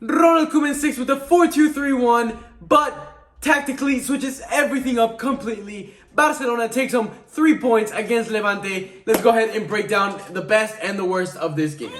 Ronald Koeman 6 with a 4-2-3-1, but tactically switches everything up completely. Barcelona takes home 3 points against Levante. Let's go ahead and break down the best and the worst of this game.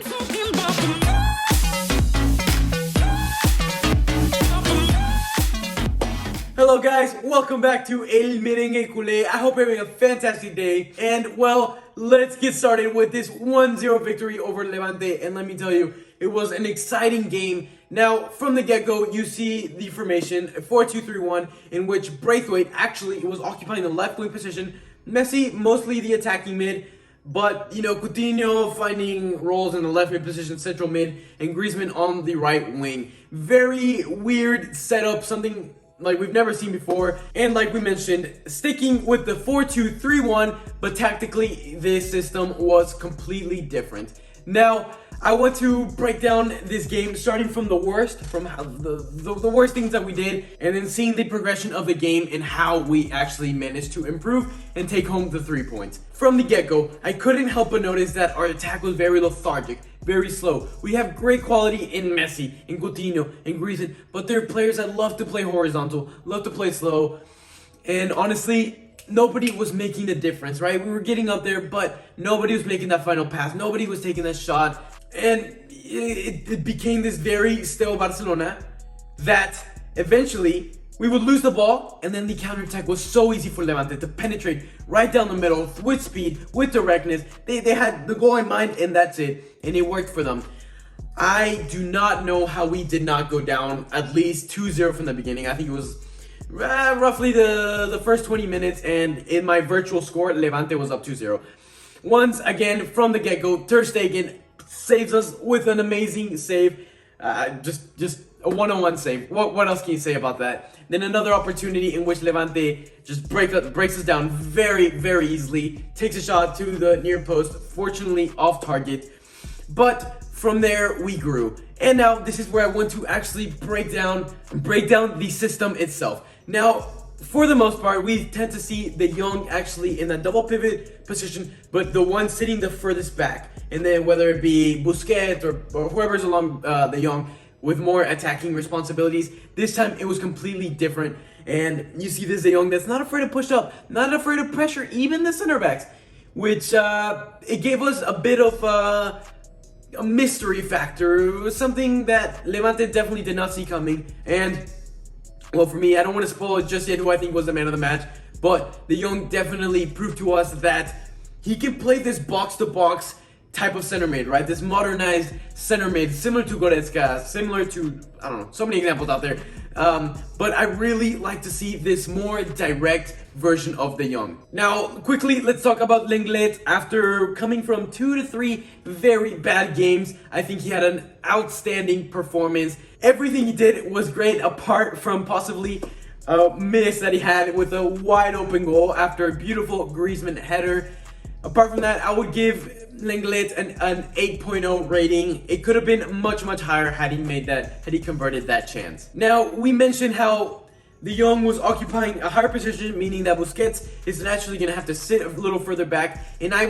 Hello guys, welcome back to El Merengue Culé. I hope you're having a fantastic day. And well, let's get started with this 1-0 victory over Levante. And let me tell you, it was an exciting game. Now, from the get-go, you see the formation, 4-2-3-1, in which Braithwaite actually was occupying the left wing position. Messi, mostly the attacking mid. But, Coutinho finding roles in the left mid position, central mid, and Griezmann on the right wing. Very weird setup, something like we've never seen before. And like we mentioned, sticking with the 4-2-3-1, but tactically this system was completely different. Now, I want to break down this game starting from the worst, from how the worst things that we did, and then seeing the progression of the game and how we actually managed to improve and take home the 3 points. From the get-go, I couldn't help but notice that our attack was very lethargic, very slow. We have great quality in Messi, in Coutinho, in Griezmann, but they're players that love to play horizontal, love to play slow, and honestly, nobody was making a difference, right? We were getting up there, but nobody was making that final pass. Nobody was taking that shot. And it became this very stale Barcelona that eventually we would lose the ball, and then the counterattack was so easy for Levante to penetrate right down the middle with speed, with directness. They had the goal in mind, and that's it. And it worked for them. I do not know how we did not go down at least 2-0 from the beginning. I think it was roughly the first 20 minutes, and in my virtual score, Levante was up 2-0. Once again, from the get-go, Ter Stegen saves us with an amazing save. Just a one-on-one save. What else can you say about that? Then another opportunity in which Levante just breaks us down very, very easily. Takes a shot to the near post, fortunately off target. But from there, we grew. And now this is where I want to actually break down the system itself. Now, for the most part, we tend to see the young actually in that double pivot position, but the one sitting the furthest back. And then whether it be Busquets or whoever's along the young with more attacking responsibilities, this time it was completely different. And you see this De Jong that's not afraid to push up, not afraid to pressure even the center backs, which it gave us a bit of a mystery factor. It was something that Levante definitely did not see coming. And well, for me, I don't want to spoil it just yet who I think was the man of the match, but De Jong definitely proved to us that he can play this box-to-box type of center mid, right? This modernized center mid, similar to Goretzka, similar to, I don't know, so many examples out there. But I really like to see this more direct version of De Jong. Now, quickly, let's talk about Lenglet. After coming from 2 to 3 very bad games, I think he had an outstanding performance. Everything he did was great, apart from possibly a miss that he had with a wide open goal after a beautiful Griezmann header. Apart from that, I would give Lenglet an 8.0 rating. It could have been much, much higher had he converted that chance. Now, we mentioned how De Jong was occupying a higher position, meaning that Busquets is naturally going to have to sit a little further back. And I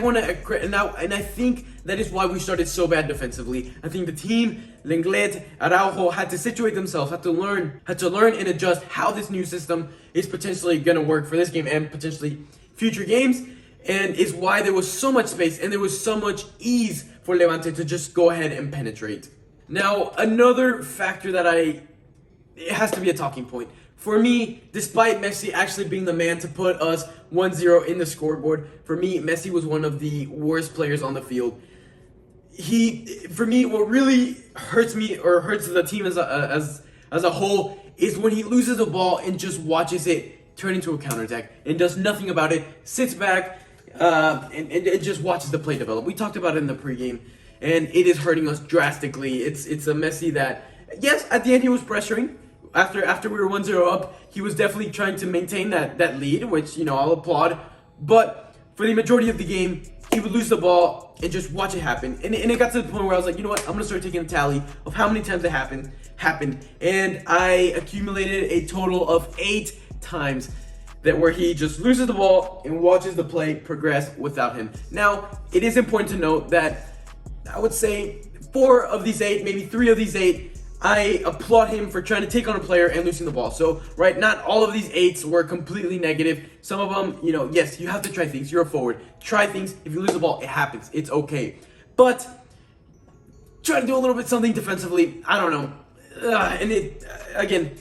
think that is why we started so bad defensively. I think the team, Lenglet, Araujo, had to situate themselves, had to learn and adjust how this new system is potentially going to work for this game and potentially future games. And is why there was so much space and there was so much ease for Levante to just go ahead and penetrate. Now, another factor that it has to be a talking point. For me, despite Messi actually being the man to put us 1-0 in the scoreboard, for me, Messi was one of the worst players on the field. For me, what really hurts me or hurts the team as a whole is when he loses the ball and just watches it turn into a counterattack and does nothing about it, sits back, and just watches the play develop. We talked about it in the pregame, and it is hurting us drastically. It's a Messi that, yes, at the end he was pressuring. After we were 1-0 up, he was definitely trying to maintain that lead, which, I'll applaud. But for the majority of the game, he would lose the ball and just watch it happen. And it got to the point where I was like, you know what, I'm going to start taking a tally of how many times it happened. And I accumulated a total of 8 times that where he just loses the ball and watches the play progress without him. Now, it is important to note that I would say 4 of these 8, maybe 3 of these 8, I applaud him for trying to take on a player and losing the ball. So, right, not all of these 8s were completely negative. Some of them, yes, you have to try things. You're a forward. Try things. If you lose the ball, it happens. It's okay. But try to do a little bit something defensively. I don't know. Again,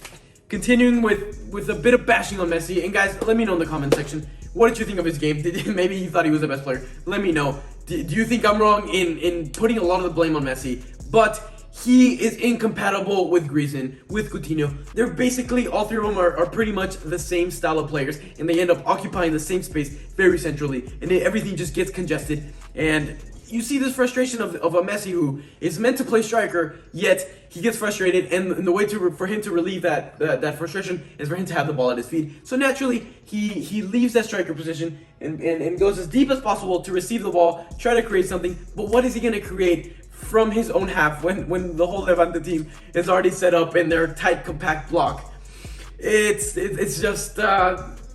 continuing with a bit of bashing on Messi. And guys, let me know in the comment section. What did you think of his game? Maybe you thought he was the best player. Let me know. Do you think I'm wrong in putting a lot of the blame on Messi? But he is incompatible with Griezmann, with Coutinho. They're basically, all 3 of them are pretty much the same style of players, and they end up occupying the same space very centrally, and everything just gets congested. And you see this frustration of a Messi who is meant to play striker, yet he gets frustrated, and the way for him to relieve that frustration is for him to have the ball at his feet. So naturally, he leaves that striker position and goes as deep as possible to receive the ball, try to create something. But what is he going to create from his own half when the whole Levante team is already set up in their tight, compact block? It's just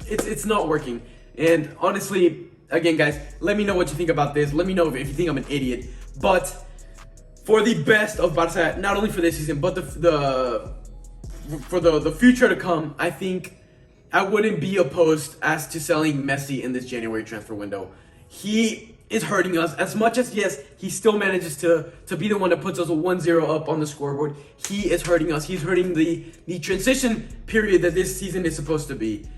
it's not working. And honestly, again, guys, let me know what you think about this. Let me know if you think I'm an idiot. But for the best of Barca, not only for this season, but for the future to come, I think I wouldn't be opposed as to selling Messi in this January transfer window. He is hurting us as much as, yes, he still manages to be the one that puts us a 1-0 up on the scoreboard. He is hurting us. He's hurting the transition period that this season is supposed to be.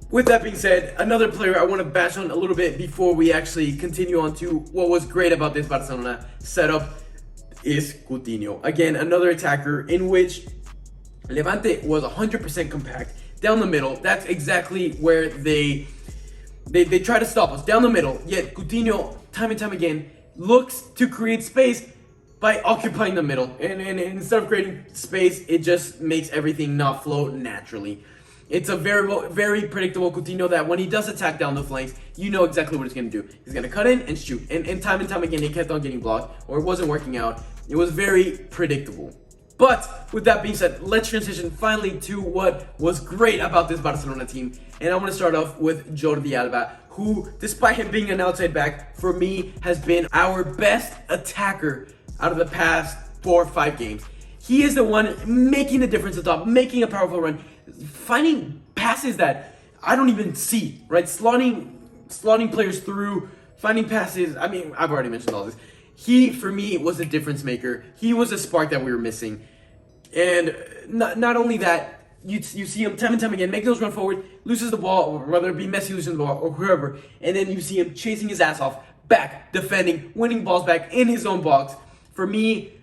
With that being said, another player I want to bash on a little bit before we actually continue on to what was great about this Barcelona setup is Coutinho. Again, another attacker in which Levante was 100% compact down the middle. That's exactly where they try to stop us, down the middle. Yet Coutinho, time and time again, looks to create space by occupying the middle. And instead of creating space, it just makes everything not flow naturally. It's a very predictable Coutinho that when he does attack down the flanks, you know exactly what he's going to do. He's going to cut in and shoot. And time again, he kept on getting blocked, or it wasn't working out. It was very predictable. But with that being said, let's transition finally to what was great about this Barcelona team. And I want to start off with Jordi Alba, who, despite him being an outside back, for me has been our best attacker out of the past 4 or 5 games. He is the one making the difference at the top, making a powerful run, finding passes that I don't even see, right? Slotting players through, finding passes. I mean, I've already mentioned all this. He, for me, was a difference maker. He was a spark that we were missing. And not only that, you see him time and time again make those run forward, loses the ball, or whether it be Messi losing the ball or whoever, and then you see him chasing his ass off, back, defending, winning balls back in his own box. For me,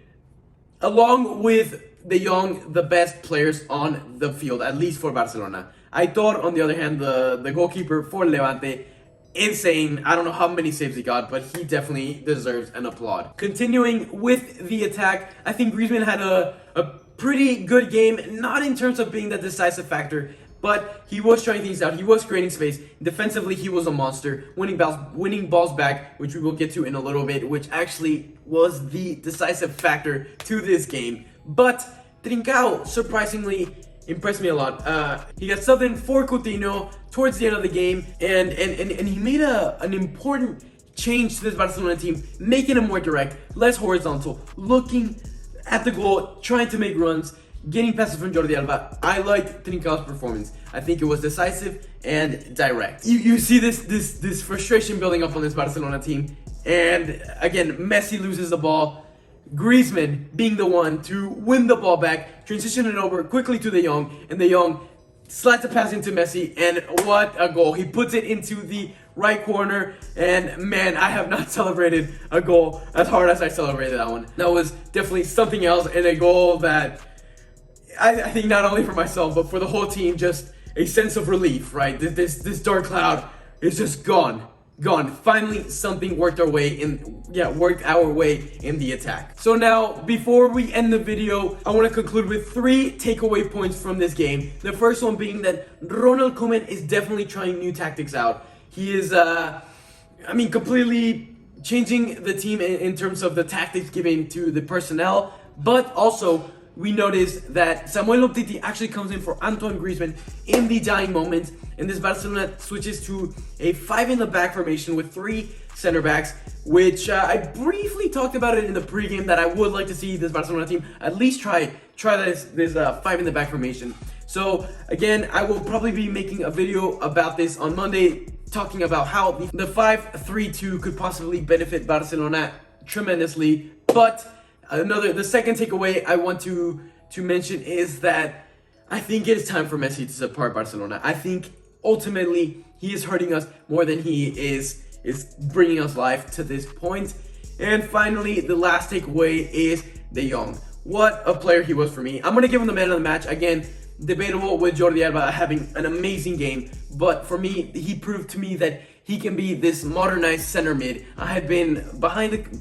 along with De Jong, the best players on the field, at least for Barcelona. Aitor, on the other hand, the goalkeeper for Levante, insane. I don't know how many saves he got, but he definitely deserves an applaud. Continuing with the attack, I think Griezmann had a pretty good game, not in terms of being the decisive factor, but he was trying things out. He was creating space. Defensively, he was a monster, winning balls back, which we will get to in a little bit, which actually was the decisive factor to this game. But Trincao, surprisingly, impressed me a lot. He got subbed in for Coutinho towards the end of the game, and he made an important change to this Barcelona team, making it more direct, less horizontal, looking at the goal, trying to make runs, getting passes from Jordi Alba. I liked Trincao's performance. I think it was decisive and direct. You see this frustration building up on this Barcelona team, and again, Messi loses the ball. Griezmann being the one to win the ball back, transition it over quickly to De Jong, and De Jong slides a pass into Messi, and what a goal. He puts it into the right corner, and man, I have not celebrated a goal as hard as I celebrated that one. That was definitely something else, and a goal that I think not only for myself, but for the whole team, just a sense of relief, right? This dark cloud is just gone. Finally, something worked our way in the attack. So now, before we end the video, I want to conclude with 3 takeaway points from this game. The first one being that Ronald Koeman is definitely trying new tactics out. He is, completely changing the team in terms of the tactics given to the personnel, but also we notice that Samuel Umtiti actually comes in for Antoine Griezmann in the dying moments, and this Barcelona switches to a 5 in the back formation with 3 center backs, which I briefly talked about it in the pregame that I would like to see this Barcelona team at least try this five in the back formation. So again, I will probably be making a video about this on Monday, talking about how the 5-3-2 could possibly benefit Barcelona tremendously. But the second takeaway I want to mention is that I think it is time for Messi to support Barcelona. I think ultimately he is hurting us more than he is bringing us life to this point. And finally, the last takeaway is De Jong. What a player he was for me. I'm gonna give him the man of the match. Again, debatable with Jordi Alba having an amazing game, but for me, he proved to me that he can be this modernized center mid. I had been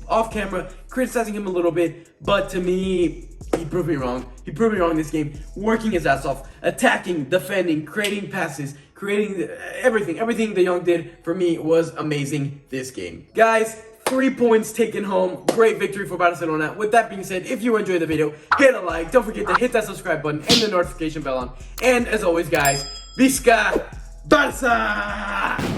off camera criticizing him a little bit, but to me, he proved me wrong. He proved me wrong this game, working his ass off, attacking, defending, creating passes, creating everything. Everything De Jong did for me was amazing this game. Guys, 3 points taken home. Great victory for Barcelona. With that being said, if you enjoyed the video, hit a like. Don't forget to hit that subscribe button and the notification bell on. And as always, guys, Visca Barça!